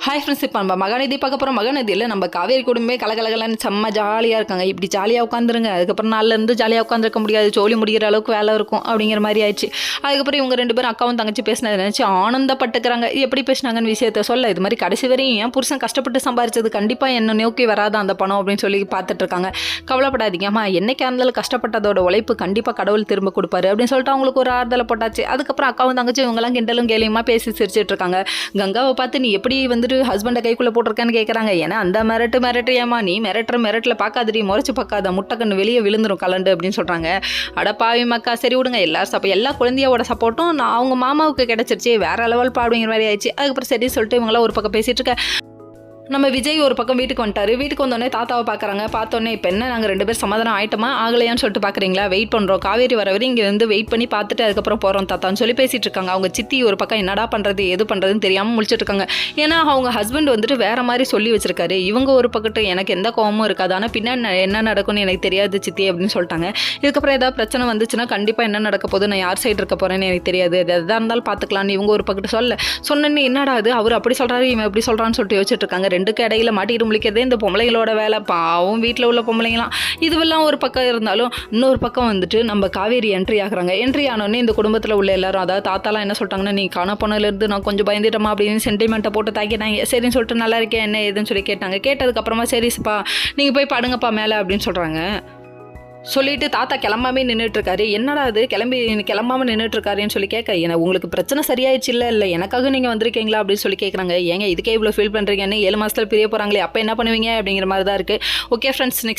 Hi friends, இப்போ நம்ம மகாநதி பார்க்க போகிறோம். மகாநதியில் நம்ம காவேரி குடும்பமே கலகலகலன்னு செம்ம ஜாலியாக இருக்காங்க. இப்படி ஜாலியாக உட்காந்துருங்க, அதுக்கப்புறம் நாளிலேருந்து ஜாலியாக உட்காந்துருக்க முடியாது, ஜோலி முடிகிற அளவுக்கு வேலை இருக்கும் அப்படிங்கிற மாதிரி ஆயிடுச்சு. அதுக்கப்புறம் இவங்க 2 பேரும் அக்காவும் தங்கச்சி பேசினதை நினச்சி ஆனந்தப்பட்டுக்கிறாங்க. எப்படி பேசினாங்கன்னு விஷயத்த சொல்ல, இது மாதிரி கடைசி வரையும் என் புருஷன் கஷ்டப்பட்டு சம்பாரிச்சது கண்டிப்பாக என்ன நோக்கி வராது அந்த பணம் அப்படின்னு சொல்லி பார்த்துட்டு இருக்காங்க. கவலைப்படாதீங்கம்மா, என்னைக்கு இருந்தாலும் கஷ்டப்பட்டதோட உழைப்பு கண்டிப்பாக கடவுள் திரும்ப கொடுப்பாரு அப்படின்னு சொல்லிட்டு அவங்களுக்கு ஒரு ஆறுதலை போட்டாச்சு. அதுக்கப்புறம் அக்காவும் தங்கச்சி இவங்கெல்லாம் கிண்டலும் கேலியுமா பேசி சிரிச்சிட்டு இருக்காங்க. கங்காவை பார்த்து நீ எப்படி வந்துட்டு ஹஸ்பண்டை கைக்குள்ளே போட்டிருக்கேன்னு கேட்குறாங்க. ஏன்னா அந்த மிரட்டு ஏமா நீ மிரட்டில் பார்க்காதடி, முறைச்சு பார்க்காத, முட்டைக்கண்ணு வெளியே விழுந்துரும் கலண்டு அப்படின்னு சொல்கிறாங்க. அட பாவி மக்கா, சரி விடுங்க, எல்லா குழந்தையோட சப்போர்ட்டும் நான் அவங்க மாமாவுக்கு கிடச்சிருச்சு, வேற லெவல் அப்படிங்கிற மாதிரி ஆயிடுச்சு. அதுக்கப்புறம் சரி சொல்லிட்டு இவங்களாம் ஒரு பக்கம் பேசிட்டு இருக்க, நம்ம விஜய் ஒரு பக்கம் வீட்டுக்கு வந்துட்டாரு. வீட்டுக்கு வந்தோடனே தாத்தாவை பார்க்குறாங்க. பார்த்தோன்னே இப்போ என்ன நாங்கள் 2 பேர் சமாதானம் ஆகிட்டோமா ஆகலையான்னு சொல்லிட்டு பார்க்குறீங்களா, வெயிட் பண்ணுறோம், காவேரி வர வரை இங்கே வந்து வெயிட் பண்ணி பார்த்துட்டு அதுக்கப்புறம் போகிறோம் தாத்தான்னு சொல்லி பேசிகிட்டு இருக்காங்க. அவங்க சித்தி ஒரு பக்கம் என்னடா பண்ணுறது எது பண்ணுறதுன்னு தெரியாமல் முழிச்சிட்டு இருக்காங்க. ஏன்னா அவங்க ஹஸ்பண்ட் வந்துட்டு வேறு மாதிரி சொல்லி வச்சிருக்காரு. இவங்க ஒரு பக்கத்து எனக்கு எந்த கோவமும் இருக்காது, ஆனால் பின்னாடி என்ன நடக்கும்னு எனக்கு தெரியாது சித்தி அப்படின்னு சொல்லிட்டாங்க. இதுக்கப்புறம் ஏதாவது பிரச்சனை வந்துச்சுன்னா கண்டிப்பாக என்ன நடக்க போகுது, நான் யார் சைடு இருக்க போகிறேன்னு எனக்கு தெரியாது, அது எதாக இருந்தாலும் பார்த்துக்கலான்னு இவங்க ஒரு பக்கத்து சொன்னேன்னு என்னடா அது அவர் அப்படி சொல்கிறாரு இவன் எப்படி சொல்கிறான்னு சொல்லிட்டு யோசிச்சுட்டு இருக்காங்க. 2க்கு இடையில மாட்டிட்டு முழிக்கிறதே இந்த பொம்பளைங்களோட வேலை. பாவம் வீட்டில் உள்ள பொம்பளைங்களாம். இதுவெல்லாம் ஒரு பக்கம் இருந்தாலும் இன்னொரு பக்கம் வந்துட்டு நம்ம காவேரி என்ட்ரி ஆகுறாங்க. என்ட்ரி ஆனோடனே இந்த குடும்பத்தில் உள்ள எல்லாரும், அதாவது தாத்தாலாம் என்ன சொல்லிட்டாங்கன்னா, நீ காண போனதுலேருந்து நான் கொஞ்சம் பயந்துட்டோமா அப்படின்னு சென்டிமெண்ட்டை போட்டு தாக்கிட்டாங்க. சரின்னு சொல்லிட்டு நல்லா இருக்கேன் என்ன ஏதுன்னு சொல்லி கேட்டாங்க. கேட்டதுக்கப்புறமா சரிப்பா நீங்கள் போய் படுங்கப்பா மேலே அப்படின்னு சொல்கிறாங்க. சொல்லிட்டு தாத்தா கிளம்பாமே நின்றுட்டு இருக்காரு. என்னடா அது கிளம்பாம நின்றுட்டு இருக்காருன்னு சொல்லி கேட்க, உங்களுக்கு பிரச்சனை சரியாயிடுச்சு இல்லை எனக்காக நீங்கள் வந்திருக்கீங்களா அப்படின்னு சொல்லி கேட்குறாங்க. ஏங்க இதுக்கே இவ்வளோ ஃபீல் பண்ணுறீங்கன்னு 7 மாதத்தில் பிரிய போகிறாங்களே, அப்போ என்ன பண்ணுவீங்க அப்படிங்கிற மாதிரி தான் இருக்குது. Okay friends, next